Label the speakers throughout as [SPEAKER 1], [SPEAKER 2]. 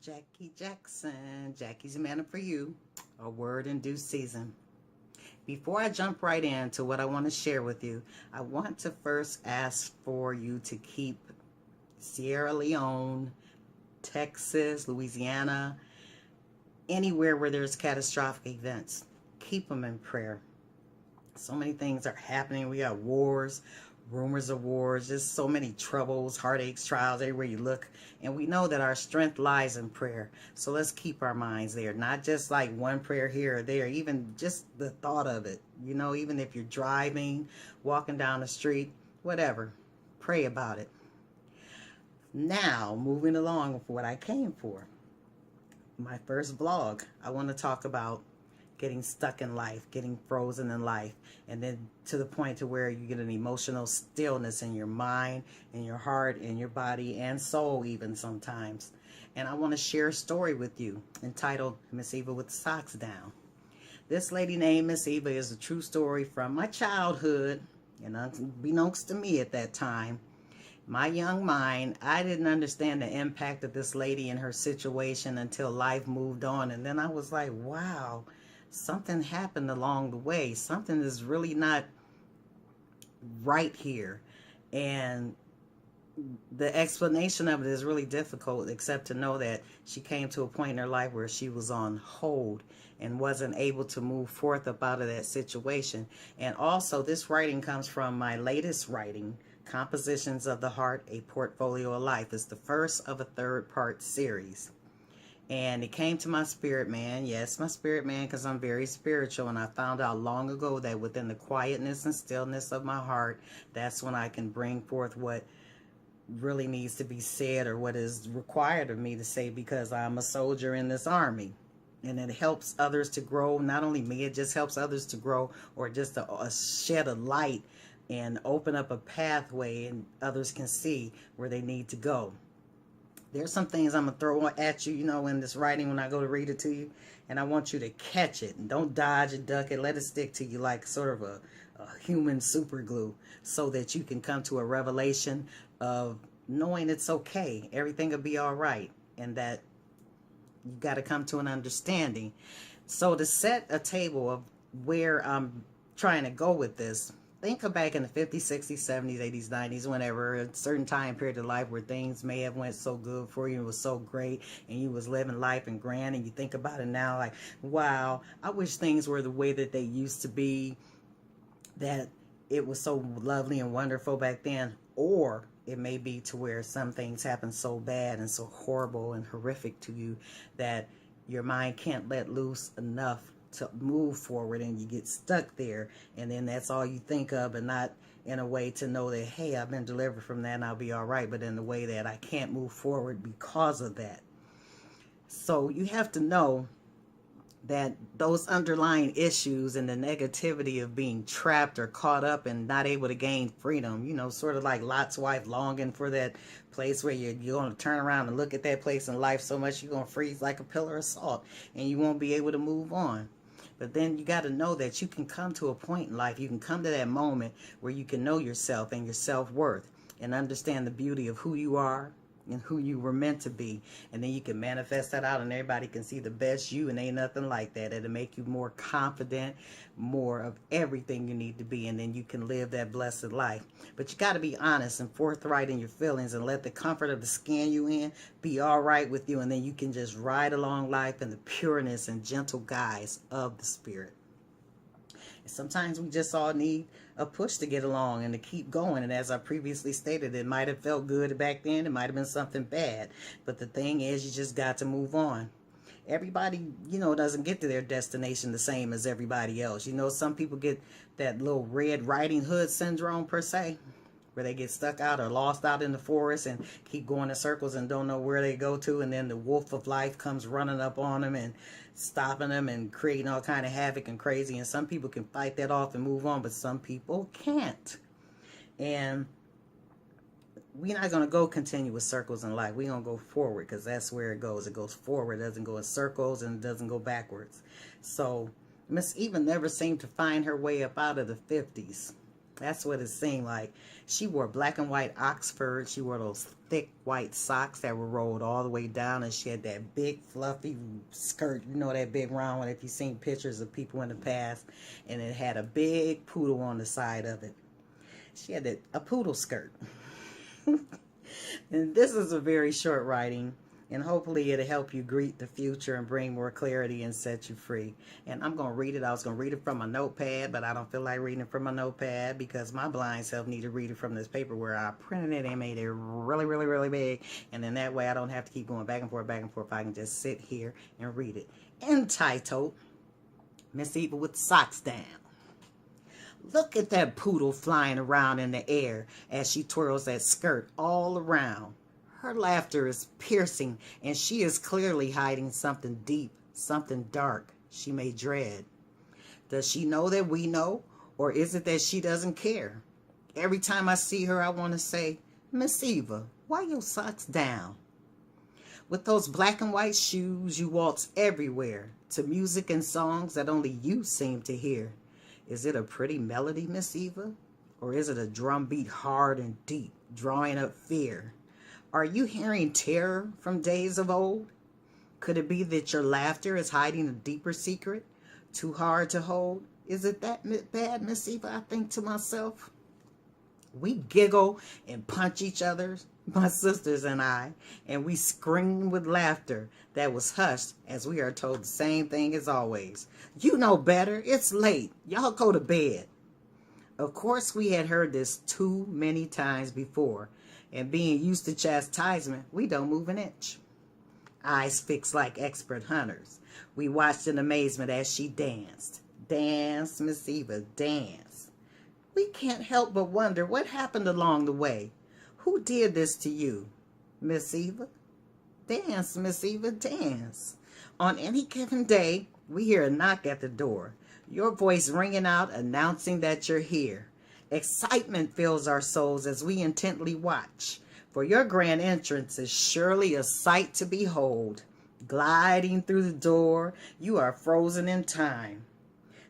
[SPEAKER 1] Jackie Jackson. Jackie's Manna for You, a word in due season. Before I jump right into what I want to share with you, I want to first ask for you to keep Sierra Leone, Texas, Louisiana, anywhere where there's catastrophic events. Keep them in prayer. So many things are happening. We got wars, rumors of wars, just so many troubles, heartaches, trials everywhere you look. And we know that our strength lies in prayer. So let's keep our minds there. Not just like one prayer here or there, even just the thought of it. You know, even if you're driving, walking down the street, whatever, pray about it. Now, moving along with what I came for. My first vlog, I want to talk about getting stuck in life, getting frozen in life, and then to the point to where you get an emotional stillness in your mind, in your heart, in your body, and soul even sometimes. And I want to share a story with you entitled Miss Eva with the Socks Down. This lady named Miss Eva is a true story from my childhood, and unbeknownst to me at that time, my young mind, I didn't understand the impact of this lady and her situation until life moved on. And then I was like, wow, something happened along the way. Something is really not right here. And the explanation of it is really difficult, except to know that she came to a point in her life where she was on hold and wasn't able to move forth up out of that situation. And also, this writing comes from my latest writing, Compositions of the Heart, A Portfolio of Life. It's the first of a 3-part series. And it came to my spirit man. Yes, my spirit man, because I'm very spiritual. And I found out long ago that within the quietness and stillness of my heart, that's when I can bring forth what really needs to be said, or what is required of me to say, because I'm a soldier in this army. And it helps others to grow. Not only me, it just helps others to grow, or just a shed of light and open up a pathway, and others can see where they need to go. There's some things I'm going to throw at you, you know, in this writing when I go to read it to you. And I want you to catch it. And don't dodge it, duck it. Let it stick to you like sort of a human super glue, so that you can come to a revelation of knowing it's okay. Everything will be all right. And that you got to come to an understanding. So to set a table of where I'm trying to go with this, think of back in the 50s, 60s, 70s, 80s, 90s, whenever, a certain time period of life where things may have went so good for you, it was so great, and you was living life and grand, and you think about it now like, wow, I wish things were the way that they used to be, that it was so lovely and wonderful back then. Or it may be to where some things happen so bad and so horrible and horrific to you that your mind can't let loose enough to move forward, and you get stuck there, and then that's all you think of, and not in a way to know that, hey, I've been delivered from that and I'll be all right, but in the way that I can't move forward because of that. So you have to know that those underlying issues and the negativity of being trapped or caught up and not able to gain freedom, you know, sort of like Lot's wife longing for that place where you're going to turn around and look at that place in life so much you're going to freeze like a pillar of salt, and you won't be able to move on. But then you got to know that you can come to a point in life, you can come to that moment where you can know yourself and your self-worth, and understand the beauty of who you are and who you were meant to be. And then you can manifest that out, and everybody can see the best you, and ain't nothing like that. It'll make you more confident, more of everything you need to be, and then you can live that blessed life. But you got to be honest and forthright in your feelings, and let the comfort of the skin you in be all right with you, and then you can just ride along life in the pureness and gentle guise of the Spirit. Sometimes we just all need a push to get along and to keep going. And as I previously stated, it might have felt good back then. It might have been something bad. But the thing is, you just got to move on. Everybody, you know, doesn't get to their destination the same as everybody else. You know, some people get that little Red Riding Hood syndrome per se, where they get stuck out or lost out in the forest and keep going in circles and don't know where they go to, and then the wolf of life comes running up on them and stopping them and creating all kind of havoc and crazy. And some people can fight that off and move on, but some people can't. And we're not going to go continuous circles in life. We're going to go forward, because that's where it goes. It goes forward. It doesn't go in circles, and it doesn't go backwards. So Miss Eva never seemed to find her way up out of the 50s. That's what it seemed like. She wore black and white Oxford. She wore those thick white socks that were rolled all the way down, and she had that big fluffy skirt. You know, that big round one if you've seen pictures of people in the past. And it had a big poodle on the side of it. She had a poodle skirt. And this is a very short writing, and hopefully it'll help you greet the future and bring more clarity and set you free. And I'm going to read it. I was going to read it from my notepad, but I don't feel like reading it from my notepad because my blind self need to read it from this paper where I printed it and made it really, really, really big. And then that way I don't have to keep going back and forth, back and forth. I can just sit here and read it. Entitled, Miss Eva with Socks Down. Look at that poodle flying around in the air as she twirls that skirt all around. Her laughter is piercing, and she is clearly hiding something deep, something dark she may dread. Does she know that we know, or is it that she doesn't care? Every time I see her, I want to say, Miss Eva, why your socks down? With those black and white shoes, you waltz everywhere to music and songs that only you seem to hear. Is it a pretty melody, Miss Eva? Or is it a drum beat hard and deep, drawing up fear? Are you hearing terror from days of old? Could it be that your laughter is hiding a deeper secret, too hard to hold? Is it that bad, Miss Eva, I think to myself? We giggle and punch each other, my sisters and I, and we scream with laughter that was hushed as we are told the same thing as always. You know better. It's late. Y'all go to bed. Of course, we had heard this too many times before, and being used to chastisement, we don't move an inch. Eyes fixed like expert hunters, we watched in amazement as she danced. Dance, Miss Eva, dance. We can't help but wonder what happened along the way. Who did this to you, Miss Eva? Dance, Miss Eva, dance. On any given day, we hear a knock at the door, your voice ringing out, announcing that you're here. Excitement fills our souls as we intently watch, for your grand entrance is surely a sight to behold. Gliding through the door, you are frozen in time,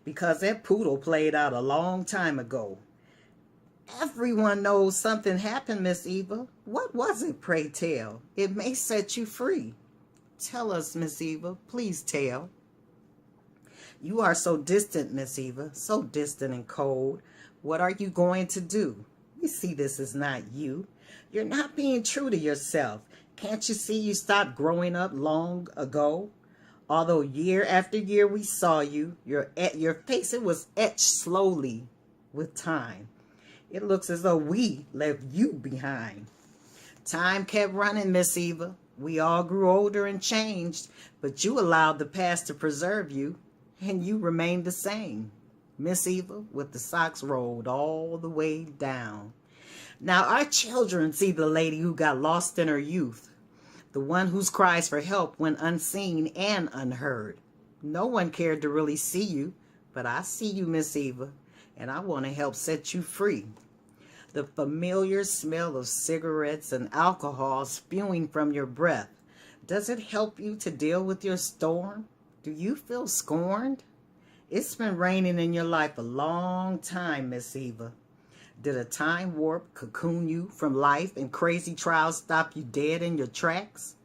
[SPEAKER 1] because that poodle played out a long time ago. Everyone knows something happened, Miss Eva. What was it, pray tell? It may set you free. Tell us, Miss Eva, please tell. You are so distant, Miss Eva, so distant and cold. What are you going to do? You see this is not you. You're not being true to yourself. Can't you see you stopped growing up long ago? Although year after year we saw you, your face, it was etched slowly with time. It looks as though we left you behind. Time kept running, Miss Eva. We all grew older and changed, but you allowed the past to preserve you, and you remained the same. Miss Eva, with the socks rolled all the way down. Now our children see the lady who got lost in her youth, the one whose cries for help went unseen and unheard. No one cared to really see you, but I see you, Miss Eva, and I want to help set you free. The familiar smell of cigarettes and alcohol spewing from your breath, does it help you to deal with your storm? Do you feel scorned? It's been raining in your life a long time, Miss Eva. Did a time warp cocoon you from life and crazy trials stop you dead in your tracks?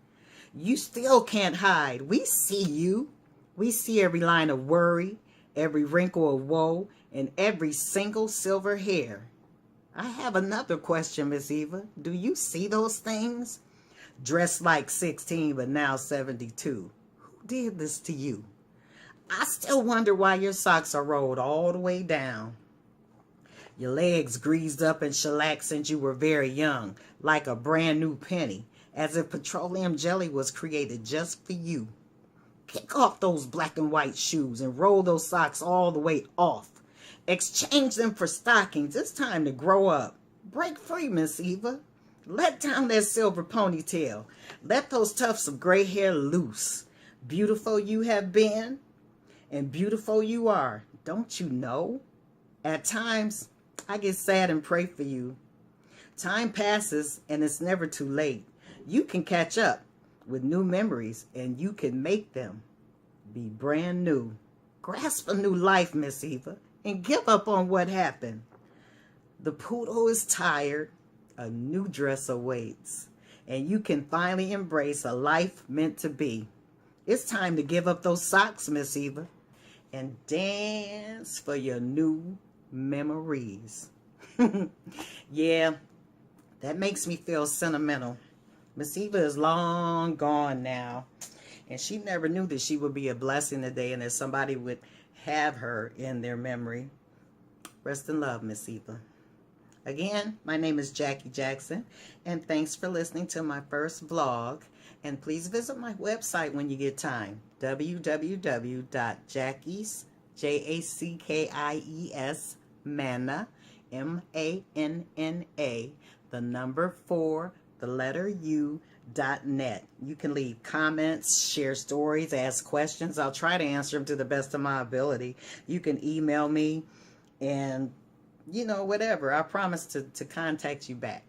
[SPEAKER 1] You still can't hide. We see you. We see every line of worry, every wrinkle of woe, and every single silver hair. I have another question, Miss Eva. Do you see those things? Dressed like 16, but now 72. Who did this to you? I still wonder why your socks are rolled all the way down. Your legs greased up and shellacked since you were very young, like a brand new penny, as if petroleum jelly was created just for you. Kick off those black and white shoes and roll those socks all the way off. Exchange them for stockings. It's time to grow up. Break free, Miss Eva. Let down that silver ponytail. Let those tufts of gray hair loose. Beautiful you have been, and beautiful you are. Don't you know? At times, I get sad and pray for you. Time passes, and it's never too late. You can catch up with new memories, and you can make them be brand new. Grasp a new life, Miss Eva, and give up on what happened. The poodle is tired. A new dress awaits. And you can finally embrace a life meant to be. It's time to give up those socks, Miss Eva, and dance for your new memories. Yeah, that makes me feel sentimental. Miss Eva is long gone now, and she never knew that she would be a blessing today and that somebody would have her in their memory. Rest in love, Miss Eva. Again, my name is Jackie Jackson, and thanks for listening to my first vlog. And please visit my website when you get time, www.jackies, Jackies, Manna, MANNA, the number 4, the letter U.net. You can leave comments, share stories, ask questions. I'll try to answer them to the best of my ability. You can email me and, you know, whatever. I promise to contact you back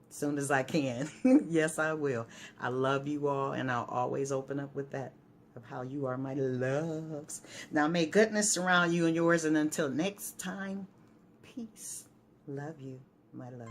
[SPEAKER 1] as soon as I can. Yes, I will. I love you all, and I'll always open up with that of how you are my loves. Now, may goodness surround you and yours, and until next time, peace. Love you, my love.